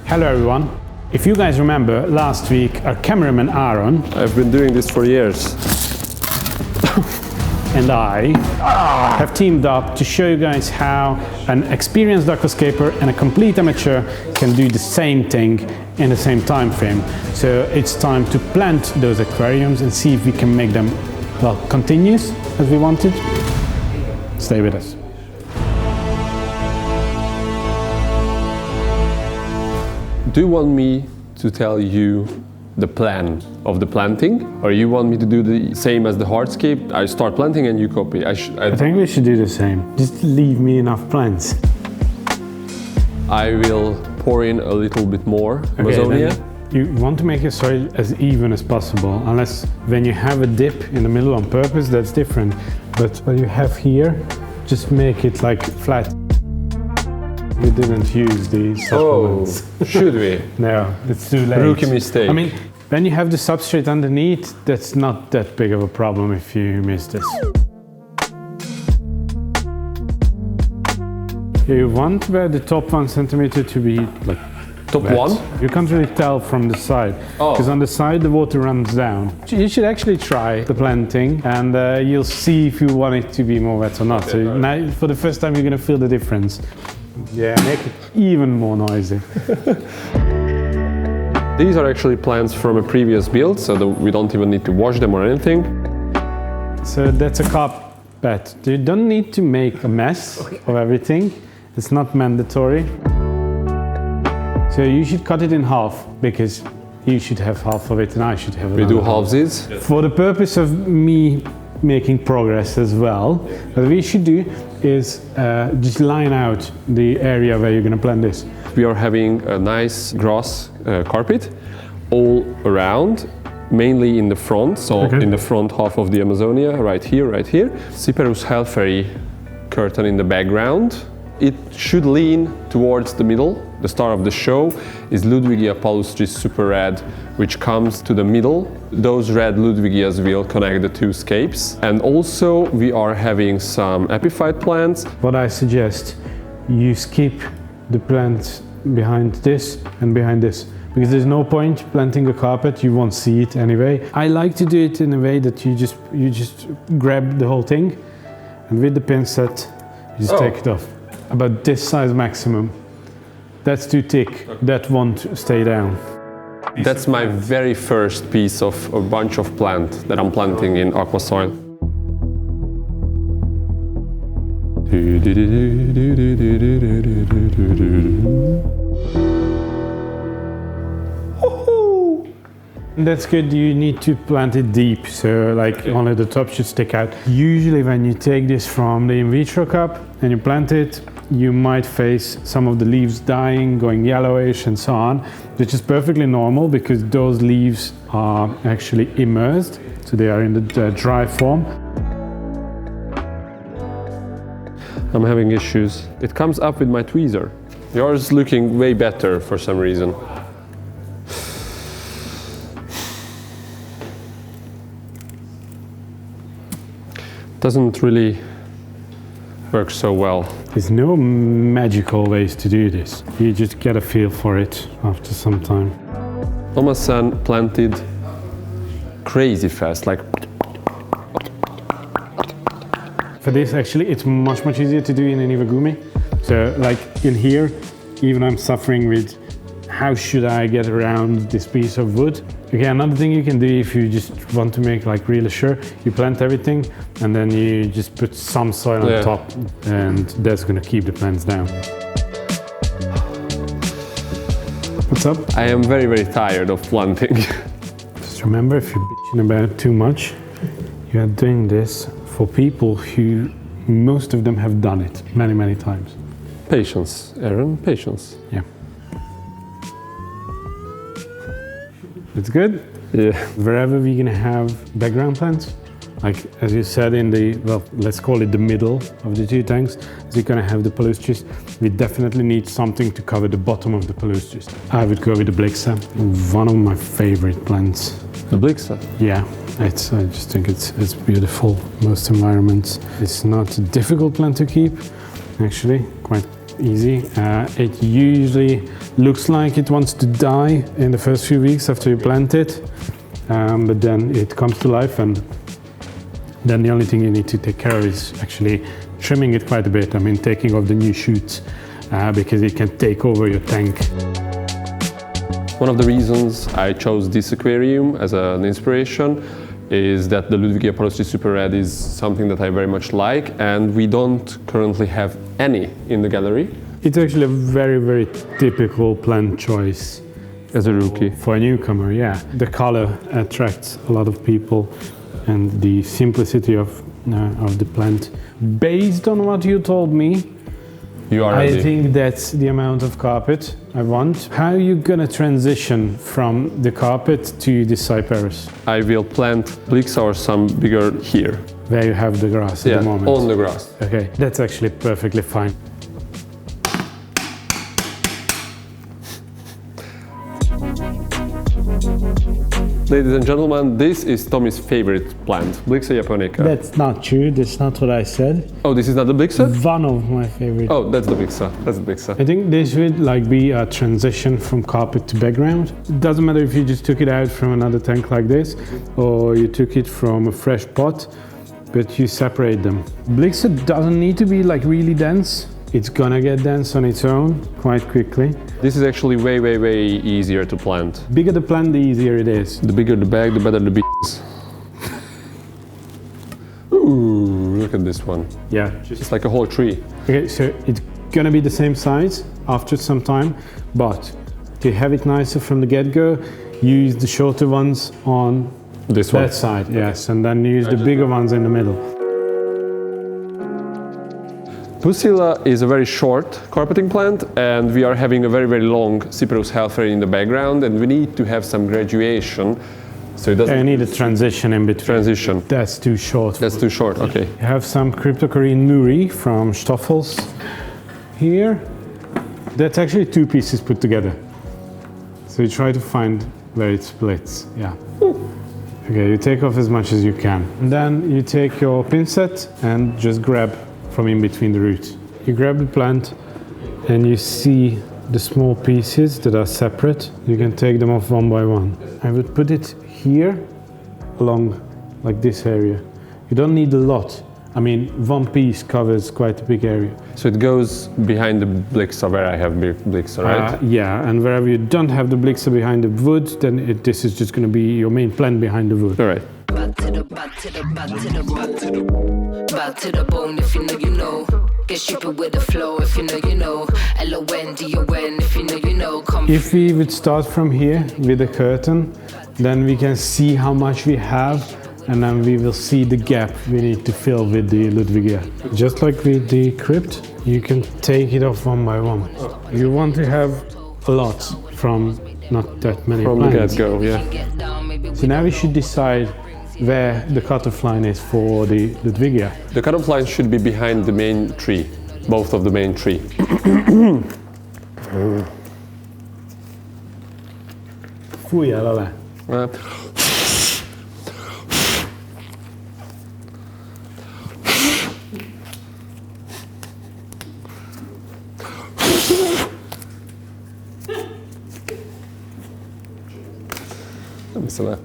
Hello everyone. If you guys remember, last week our cameraman Aaron, I've been doing this for years, and I have teamed up to show you guys how an experienced aquascaper and a complete amateur can do the same thing in the same time frame. So it's time to plant those aquariums and see if we can make them, well, continuous as we wanted. Stay with us. Do you want me to tell you the plan of the planting, or you want me to do the same as the hardscape? I start planting and you copy. I think we should do the same. Just leave me enough plants. I will pour in a little bit more Amazonia. You want to make your soil as even as possible, unless when you have a dip in the middle on purpose, that's different. But what you have here, just make it like flat. We didn't use these supplements. Oh, should we? No, it's too late. Rookie mistake. I mean, when you have the substrate underneath, that's not that big of a problem if you miss this. You want the top 1 centimeter to be like top wet. 1? You can't really tell from the side, because on the side the water runs down. You should actually try the planting, and you'll see if you want it to be more wet or not. So now, for the first time, you're going to feel the difference. Yeah, make it even more noisy. These are actually plants from a previous build, so we don't even need to wash them or anything. So that's a carpet. You don't need to make a mess of everything. It's not mandatory. So you should cut it in half, because you should have half of it and I should have another. We do halvesies. For the purpose of me making progress as well, what we should do is just line out the area where you're going to plant this. We are having a nice grass carpet all around, mainly in the front, so in the front half of the Amazonia, right here. Cyperus helferi curtain in the background. It should lean towards the middle. The star of the show is Ludwigia palustris super red, which comes to the middle. Those red Ludwigias will connect the two scapes. And also we are having some epiphyte plants. What I suggest, you skip the plants behind this and behind this, because there's no point planting a carpet, you won't see it anyway. I like to do it in a way that you just grab the whole thing, and with the pincet, you just take it off. About this size maximum. That's too thick, that won't stay down. That's my very first piece of a bunch of plant that I'm planting in aqua soil. That's good. You need to plant it deep, so like only the top should stick out. Usually when you take this from the in vitro cup and you plant it, you might face some of the leaves dying, going yellowish and so on, which is perfectly normal because those leaves are actually immersed, so they are in the dry form. I'm having issues. It comes up with my tweezer. Yours is looking way better for some reason. Doesn't really work so well. There's no magical ways to do this. You just get a feel for it after some time. Thomas-san planted crazy fast, like. For this, actually, it's much easier to do in an Iwagumi. So, like in here, even I'm suffering with how should I get around this piece of wood. Okay, another thing you can do if you just want to make like really sure, you plant everything and then you just put some soil on top, and that's going to keep the plants down. What's up? I am very tired of planting. Just remember, if you're bitching about it too much, you are doing this for people who, most of them have done it many times. Patience, Aaron, patience. Yeah. It's good? Yeah. Wherever we're gonna have background plants, like as you said in the, well, let's call it the middle of the two tanks, so you're gonna have the palustris, we definitely need something to cover the bottom of the palustris. I would go with the Blyxa, one of my favorite plants. The Blyxa? Yeah, I just think it's beautiful, most environments. It's not a difficult plant to keep, actually, quite easy. It usually looks like it wants to die in the first few weeks after you plant it, but then it comes to life, and then the only thing you need to take care of is actually trimming it quite a bit. I mean, taking off the new shoots because it can take over your tank. One of the reasons I chose this aquarium as an inspiration is that the Ludwigia palustris Super Red is something that I very much like, and we don't currently have any in the gallery. It's actually a very, very typical plant choice. As a rookie. For a newcomer, yeah. The color attracts a lot of people, and the simplicity of the plant. Based on what you told me, I think that's the amount of carpet I want. How are you gonna transition from the carpet to the Cyperus? I will plant Blyxa or some bigger here. Where you have the grass at the moment? On the grass. Okay, that's actually perfectly fine. Ladies and gentlemen, this is Tommy's favorite plant, Blyxa japonica. That's not true, that's not what I said. Oh, this is not the Blyxa? One of my favorite. Oh, that's the Blyxa, that's the Blyxa. I think this would like be a transition from carpet to background. It doesn't matter if you just took it out from another tank like this, or you took it from a fresh pot, but you separate them. Blyxa doesn't need to be like really dense. It's gonna get dense on its own quite quickly. This is actually way, way, way easier to plant. Bigger the plant, the easier it is. The bigger the bag, the better the bees. Ooh, look at this one. Yeah. It's like a whole tree. Okay, so it's gonna be the same size after some time, but to have it nicer from the get-go, use the shorter ones on this one. That side, yes, and then use the bigger ones in the middle. Pusilla is a very short carpeting plant, and we are having a very, very long Cyperus helferi in the background, and we need to have some graduation, so it doesn't... I need a transition in between. Transition. That's too short. That's too short, okay. You have some Cryptocoryne nurii from Stoffels here. That's actually two pieces put together. So you try to find where it splits, yeah. Okay, you take off as much as you can. And then you take your pincet and just grab from in between the roots. You grab the plant and you see the small pieces that are separate. You can take them off one by one. I would put it here along like this area. You don't need a lot. I mean, one piece covers quite a big area. So it goes behind the Blyxa where I have Blyxa, right? Yeah, and wherever you don't have the Blyxa behind the wood, then this is just going to be your main plant behind the wood. All right. Back to the bone if you know you know. Get stupid with the flow if you know you know. LONDON if you know you know. If we would start from here with the curtain, then we can see how much we have, and then we will see the gap we need to fill with the Ludwigia. Just like with the crypt, you can take it off one by one. You want to have a lot from not that many From plants. the get-go, yeah. So now we should decide where the cutoff line is for the Ludwigia. The cutoff line should be behind the main tree, both of the main tree. Fújj el alá. Nem hiszem el.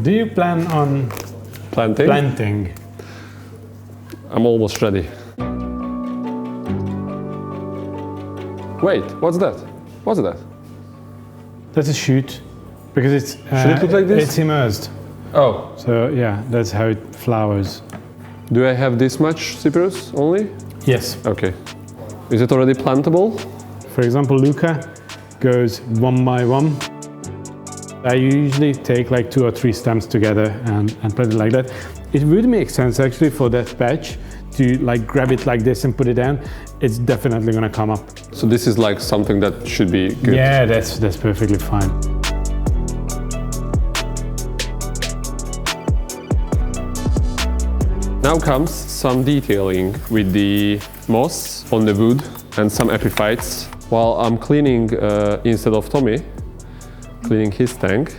Do you plan on planting? I'm almost ready. Wait, what's that? What's that? That's a shoot, because it's Should it look like this? It's immersed. Oh, So yeah, that's how it flowers. do I have this much Cyperus only? Yes. Okay. Is it already plantable? For example, Luca goes one by one. I usually take like 2 or 3 stems together and put it like that. It would make sense actually for that patch to like grab it like this and put it down. It's definitely gonna come up. So this is like something that should be good. Yeah, that's perfectly fine. Now comes some detailing with the moss on the wood and some epiphytes. While I'm cleaning, instead of Tommy, cleaning his tank.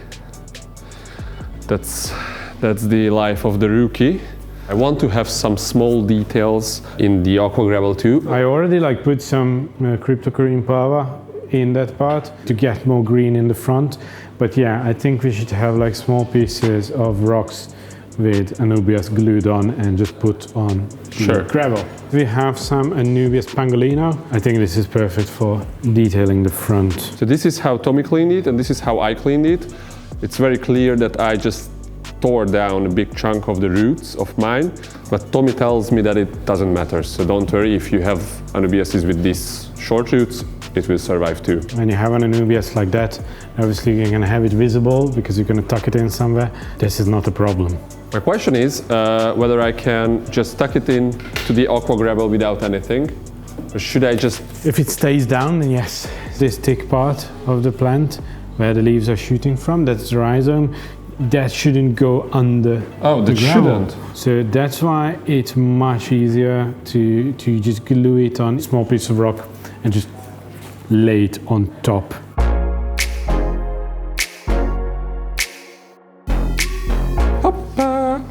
That's the life of the rookie. I want to have some small details in the Aqua Gravel too. I already put some Cryptocoryne parva in that part to get more green in the front. But yeah, I think we should have small pieces of rocks with Anubias glued on and just put on the gravel. We have some Anubias Pangolino. I think this is perfect for detailing the front. So this is how Tommy cleaned it and this is how I cleaned it. It's very clear that I just tore down a big chunk of the roots of mine, but Tommy tells me that it doesn't matter. So don't worry, if you have Anubiases with these short roots, it will survive too. When you have an Anubias like that, obviously you're going to have it visible because you're going to tuck it in somewhere. This is not a problem. My question is whether I can just tuck it in to the Aqua Gravel without anything, or should I just... If it stays down, then yes. This thick part of the plant where the leaves are shooting from, that's the rhizome, that shouldn't go under the gravel. Shouldn't. So that's why it's much easier to just glue it on a small piece of rock and just lay it on top. Hoppa.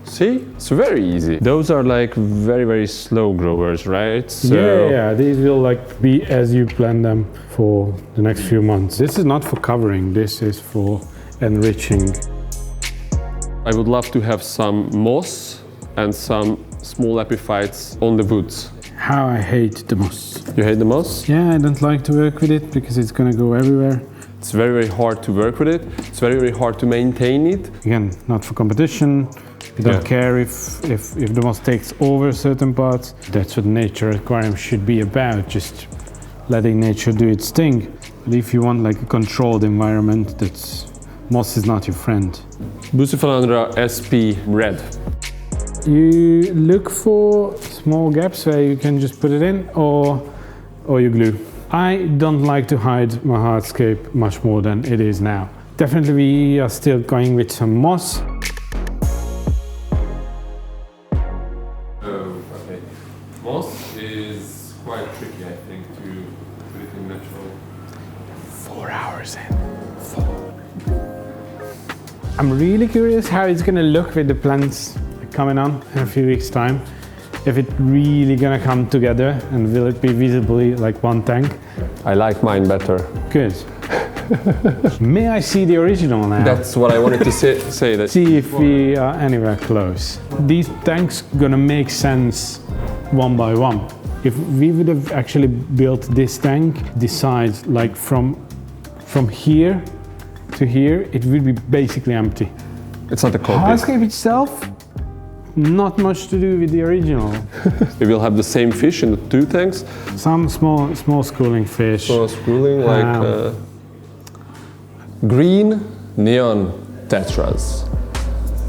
See? It's very easy. Those are very, very slow growers, right? So yeah, these will be as you plant them for the next few months. This is not for covering, this is for enriching. I would love to have some moss and some small epiphytes on the woods. How I hate the moss. You hate the moss? Yeah, I don't like to work with it because it's gonna go everywhere. It's very, very hard to work with it. It's very, very hard to maintain it. Again, not for competition. You don't care if the moss takes over certain parts. That's what nature aquarium should be about, just letting nature do its thing. But if you want a controlled environment, moss is not your friend. Bucephalandra SP Red. You look for small gaps where you can just put it in, or you glue. I don't like to hide my hardscape much more than it is now. Definitely we are still going with some moss. Okay. Moss is quite tricky, I think, to put it in natural. 4 hours in. 4. I'm really curious how it's gonna look with the plants coming on in a few weeks' time. If it's really gonna come together and will it be visibly like one tank? I like mine better. Good. May I see the original now? That's what I wanted to say. That See if we are anywhere close. These tanks gonna make sense one by one. If we would have actually built this tank, this size, from here to here, it would be basically empty. it's not a copy. Hardscape itself, not much to do with the original. We will have the same fish in the two tanks. Some small schooling fish. So schooling green neon tetras.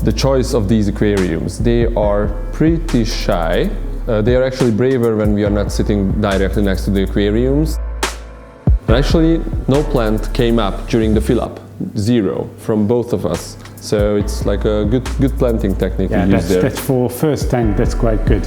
The choice of these aquariums. They are pretty shy. They are actually braver when we are not sitting directly next to the aquariums. But actually, no plant came up during the fill-up. 0 from both of us. So it's like a good planting technique we use there. That's for first tank, that's quite good.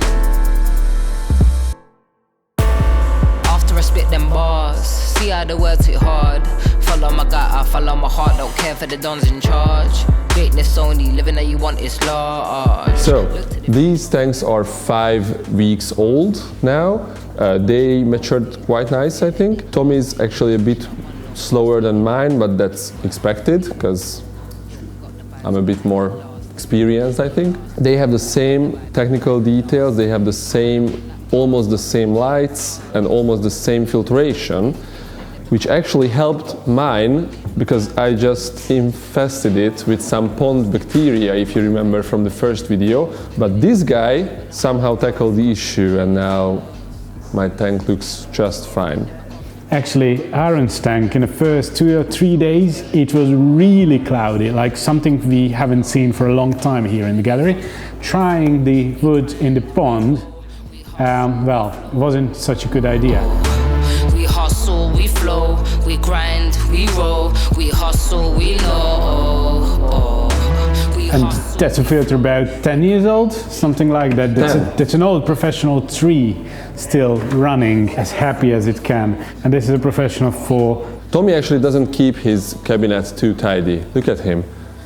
After I spit them bars, see how the words hit hard. Follow my gut, I follow my heart, don't care for the dons in charge. Greatness only, living that you want is large. So, these tanks are 5 weeks old now. They matured quite nice, I think. Tommy's actually a bit slower than mine, but that's expected because I'm a bit more experienced, I think. They have the same technical details, they have almost the same lights and almost the same filtration, which actually helped mine because I just infested it with some pond bacteria, if you remember from the first video. But this guy somehow tackled the issue and now my tank looks just fine. Actually, ARON'S tank, in the first 2 or 3 days, it was really cloudy, like something we haven't seen for a long time here in the gallery. Trying the wood in the pond, well, it wasn't such a good idea. We hustle, we flow, we grind, we roll, we hustle, we know. We And that's a filter about 10 years old, something like that. That's an old professional 3 still running as happy as it can. And this is a professional 4. Tommy actually doesn't keep his cabinet too tidy. Look at him.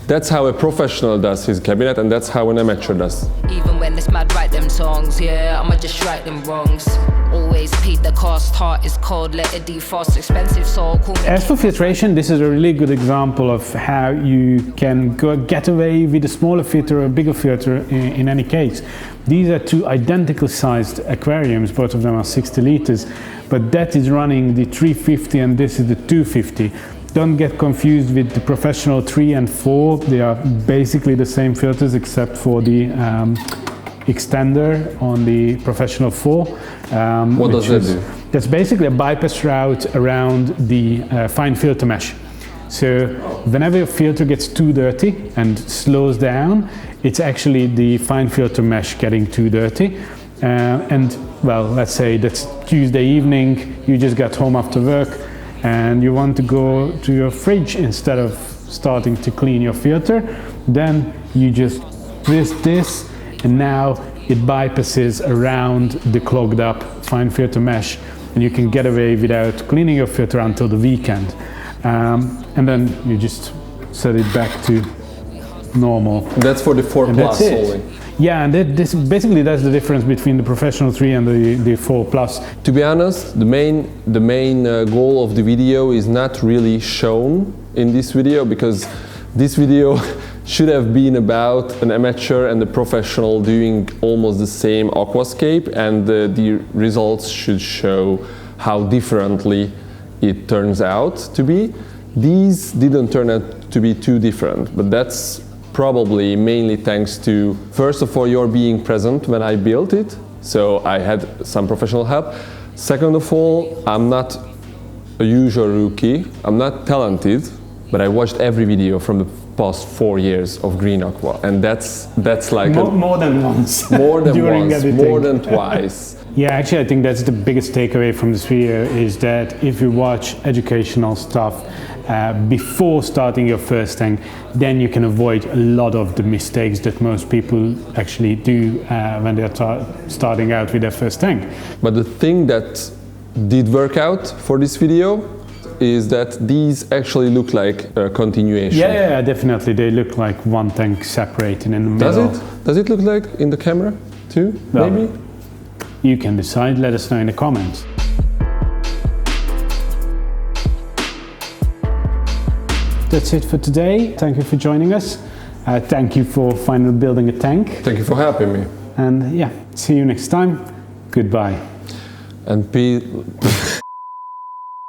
That's how a professional does his cabinet, and that's how an amateur does. Even when it's mad, write them songs, yeah, I'ma just right them wrongs. Always paid the cost, heart is cold, let it defrost, expensive so cool. As for filtration, this is a really good example of how you can get away with a smaller filter or a bigger filter in any case. These are 2 identical sized aquariums, both of them are 60 liters, but that is running the 350 and this is the 250. Don't get confused with the professional 3 and 4. They are basically the same filters except for the extender on the professional 4. What does that do? That's basically a bypass route around the fine filter mesh. So whenever your filter gets too dirty and slows down, it's actually the fine filter mesh getting too dirty. And well, let's say that's Tuesday evening, you just got home after work, and you want to go to your fridge instead of starting to clean your filter, then you just twist this and now it bypasses around the clogged up fine filter mesh and you can get away without cleaning your filter until the weekend. And then you just set it back to normal. That's for the 4 plus only. Yeah, and that's the difference between the professional 3 and the 4 plus. To be honest, the main goal of the video is not really shown in this video, because this video should have been about an amateur and a professional doing almost the same aquascape, and the results should show how differently it turns out to be. These didn't turn out to be too different, but that's probably mainly thanks to, first of all, your being present when I built it, so I had some professional help. Second of all, I'm not a usual rookie, I'm not talented, but I watched every video from the past 4 years of Green Aqua, and that's like more than once. More than once, editing. more than twice. Yeah, actually I think that's the biggest takeaway from this video, is that if you watch educational stuff before starting your first tank, then you can avoid a lot of the mistakes that most people actually do when they're starting out with their first tank. But the thing that did work out for this video is that these actually look like a continuation. Yeah, definitely. They look like one tank separated in the middle. Does it look like in the camera too, well, maybe? You can decide, let us know in the comments. That's it for today. Thank you for joining us. Thank you for finally building a tank. Thank you for helping me. And yeah, see you next time. Goodbye. And